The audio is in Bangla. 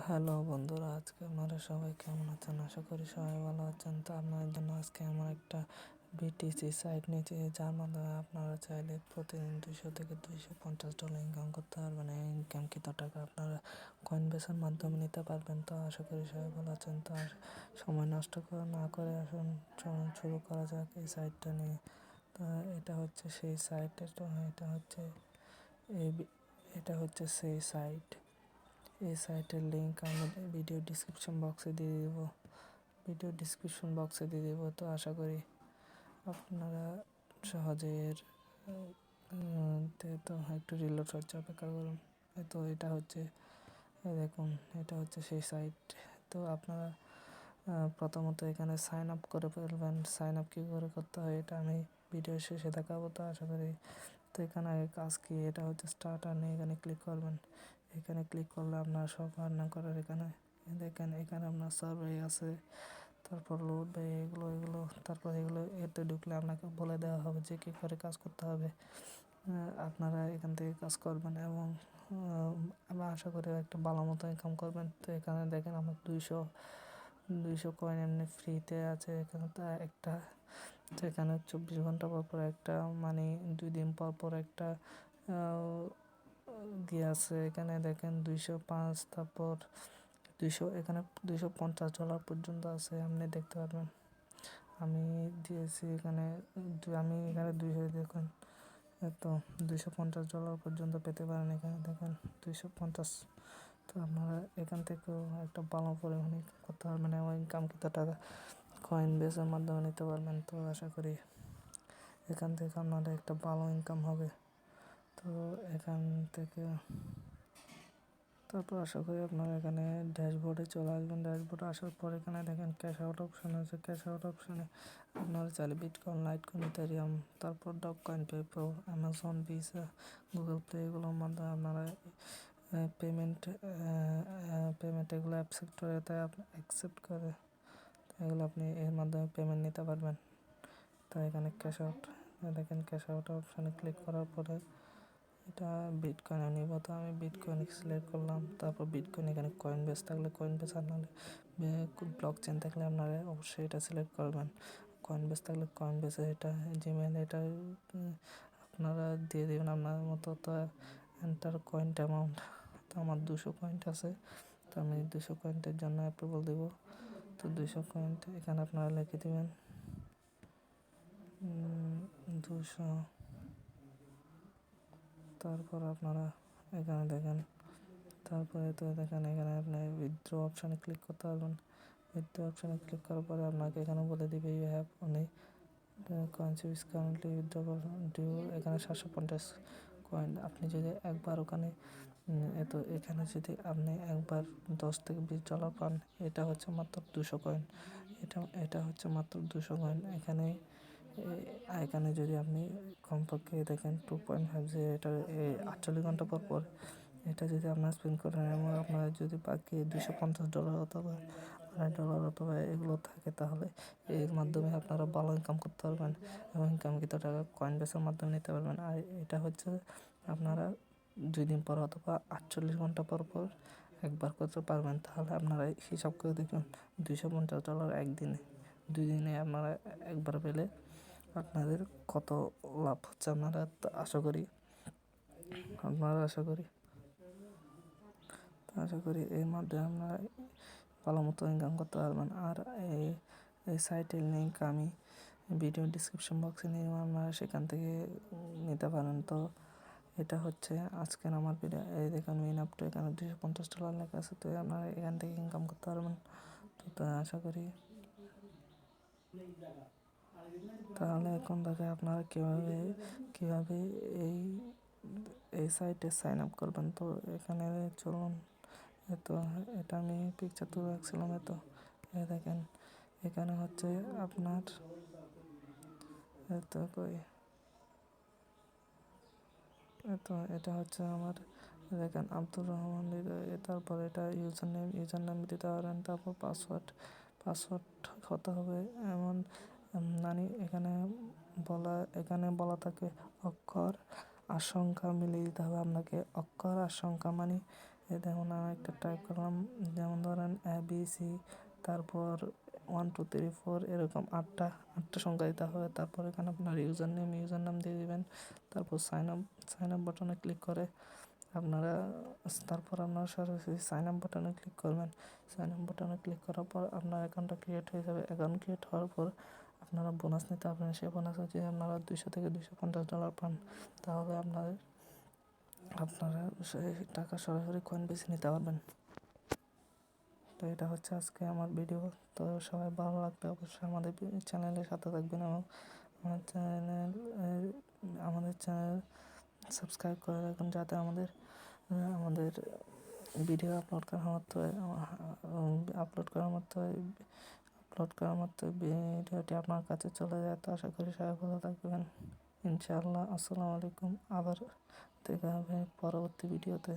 হ্যালো বন্ধুরা, আজকে আপনারা সবাই কেমন আছেন? আশা করি সবাই ভালো আছেন। তো আপনাদের জন্য আজকে এমন একটা বিটিসি সাইট নিয়েছি, যার মাধ্যমে আপনারা চাইলে প্রতিদিন 200 থেকে $250 ইনকাম করতে পারবেন। এই ইনকামকৃত টাকা আপনারা কয়েনবেসের মাধ্যমে নিতে পারবেন। তো আশা করি সবাই ভালো আছেন। তো আর সময় নষ্ট না করে আসুন, চলুন শুরু করা যাক এই সাইটটা নিয়ে। তো এটা হচ্ছে সেই সাইট। তো এই এটা হচ্ছে সেই সাইট। এই সাইটের লিঙ্ক আমি ভিডিও ডিসক্রিপশন বক্সে দিয়ে দেবো। তো আশা করি আপনারা সহজে তো একটু রিলোড হচ্ছে, অপেক্ষা করুন। তো এটা হচ্ছে, দেখুন, এটা হচ্ছে সেই সাইট। তো আপনারা প্রথমত এখানে সাইন আপ করে ফেলবেন। সাইন আপ কী করে করতে হয় এটা আমি ভিডিও শেষে দেখাবো। তো আশা করি, তো এখানে আগে কাজ কি, এটা হচ্ছে স্টার্ট আর্নিং। এখানে ক্লিক করবেন। এখানে ক্লিক করলে আপনার সব আর্নিং করার এখানে দেখেন, এখানে আপনার সার্ভে আছে, তারপর লোড বা এগুলো তারপর এতে ঢুকলে আপনাকে বলে দেওয়া হবে যে কী করে কাজ করতে হবে। আপনারা এখান থেকে কাজ করবেন এবং আমরা আশা করি একটা ভালো মতো ইনকাম করবেন। তো এখানে দেখেন আমার দুইশো কয়েন এমনি ফ্রিতে আছে এখানে। তা একটা, তো এখানে 24 ঘন্টা পর পর একটা, মানে 2 দিন পর পর একটা দিয়ে আছে। এখানে দেখেন 205, তারপর এখানে $250 পর্যন্ত আছে, আপনি দেখতে পারবেন। আমি দিয়েছি এখানে, আমি এখানে 200 দেখুন, তো $250 পর্যন্ত পেতে পারেন। এখানে দেখেন 250। তো আপনারা এখান থেকেও একটা ভালো পরিমাণে করতে পারবেন এবং ইনকামকৃত টাকা কয়েন বেসের মাধ্যমে নিতে পারবেন। তো আশা করি এখান থেকে আপনাদের একটা ভালো ইনকাম হবে। তো এখান থেকে তারপর আশা করি আপনারা এখানে ড্যাশবোর্ডে চলে আসবেন। ড্যাশবোর্ডে আসার পর এখানে দেখেন ক্যাশ আউট অপশান আছে। ক্যাশ আউট অপশানে আপনারা চাইলে বিটকয়েন, লাইটকয়েন, ইথেরিয়াম, তারপর Dogecoin, PayPal, Amazon, visa, Google pay, এগুলোর মাধ্যমে আপনারা পেমেন্ট এগুলো অ্যাকসেপ্ট করে, তাই আপনি অ্যাকসেপ্ট করে এগুলো আপনি এর মাধ্যমে পেমেন্ট নিতে পারবেন। তো এখানে ক্যাশ আউট দেখেন, ক্যাশ আউট অপশানে ক্লিক করার পরে এটা বিটকয়েনে নিব। তো আমি বিটকয়েন সিলেক্ট করলাম। তারপর বিটকয়েন, এখানে কয়েন বেস থাকলে কয়েন বেস, আর নাহলে ব্লক চেন থাকলে আপনারা অবশ্যই এটা সিলেক্ট করবেন। কয়েন বেস থাকলে কয়েন বেসে, এটা জিমেল, এটা আপনারা দিয়ে দেবেন আপনার মতো। তো এন্টার কয়েন্ট অ্যামাউন্ট, তো আমার 200 কয়েন্ট আছে, তো আমি 200 কয়েন্টের জন্য অ্যাপ্রুভাল দেবো। তো 200 কয়েন্ট এখানে আপনারা লিখে দেবেন 200। তারপর আপনারা এখানে দেখেন, তারপরে তো দেখেন এখানে আপনি উইথড্র অপশানে ক্লিক করতে পারবেন। উইথড্র অপশানে ক্লিক করার পরে আপনাকে এখানে বলে দিবে you have only coins is currently withdraw due. এখানে 750 কয়েন। আপনি যদি একবার ওখানে এখানে যদি আপনি একবার $10 থেকে $20 পান, এটা হচ্ছে মাত্র 200 কয়েন। এটা হচ্ছে মাত্র 200 কয়েন। এখানে যদি আপনি কমপক্ষে দেখেন 2.50, এটা 48 ঘন্টা পর পর এটা যদি আপনার স্পেন্ড করেন এবং আপনার যদি বাকি $250 অথবা $2.5 অথবা এগুলো থাকে, তাহলে এর মাধ্যমে আপনারা ভালো ইনকাম করতে পারবেন এবং ইনকামকৃত টাকা কয়েন বেসের মাধ্যমে নিতে পারবেন। আর এটা হচ্ছে আপনারা 2 দিন পর অথবা 48 ঘন্টা পর পর একবার করতে পারবেন। তাহলে আপনারা হিসাব করে দেখুন, $250 একদিনে, 2 দিনে আপনারা একবার পেলে আপনাদের কত লাভ হচ্ছে। আশা করি এর মাধ্যমে আপনারা ভালো মতো ইনকাম করতে পারবেন। আর এই সাইটের লিঙ্ক আমি ভিডিও ডিসক্রিপশন বক্সে নিয়ে, আপনারা সেখান থেকে নিতে পারেন। তো এটা হচ্ছে আজকের আমার ভিডিও। এই দেখুন উইন আপ টু, এখানে $250 লেখা আছে। তো আপনারা এখান থেকে ইনকাম করতে পারবেন। তো আশা করি, তাহলে এখন দেখে আপনারা কীভাবে এই সাইটে সাইন আপ করবেন। তো এখানে চলুন। তো এটা আমি পিকচার তুলে রাখছিলাম। তো দেখেন এখানে হচ্ছে আপনার তো এটা হচ্ছে আমার, দেখেন আব্দুর রহমান। তারপর এটা ইউজার নেম দিতে পারেন। তারপর পাসওয়ার্ড হতে হবে এমন, মানে এখানে বলা থাকে অক্ষর আর সংখ্যা মিলিয়ে দিতে হবে আপনাকে। অক্ষর আর সংখ্যা মানে এই দেখুন আমি একটা টাইপ করলাম, যেমন ধরেন ABC, তারপর 1 2 3 4 এরকম আটটা সংখ্যা দিতে হবে। তারপর এখানে আপনার ইউজার নেম দিয়ে দিবেন। তারপর সাইন আপ বাটনে ক্লিক করে আপনারা সরাসরি সাইন আপ বাটনে ক্লিক করবেন। সাইন আপ বাটনে ক্লিক করার পর আপনার অ্যাকাউন্টটা ক্রিয়েট হয়ে যাবে। অ্যাকাউন্ট ক্রিয়েট হওয়ার পর আপনারা বোনাস নিতে পারবেন। সেই বোনাস হচ্ছে আপনারা $200 থেকে $250 পান। তাহলে আপনারা সেই টাকা সরাসরি কয়েনবেসে নিতে পারবেন। তো এটা হচ্ছে আজকে আমার ভিডিও। তো সবাই ভালো লাগবে অবশ্যই আমাদের চ্যানেলের সাথে থাকবেন এবং আমাদের চ্যানেল সাবস্ক্রাইব করে রাখুন, যাতে আমাদের ভিডিও আপলোড করার মতো ভিডিওটি আপনার কাছে চলে যায়। তো আশা করি সবাই ভালো থাকবেন। ইনশাআল্লাহ। আসসালামু আলাইকুম। আবার দেখা হবে পরবর্তী ভিডিওতে।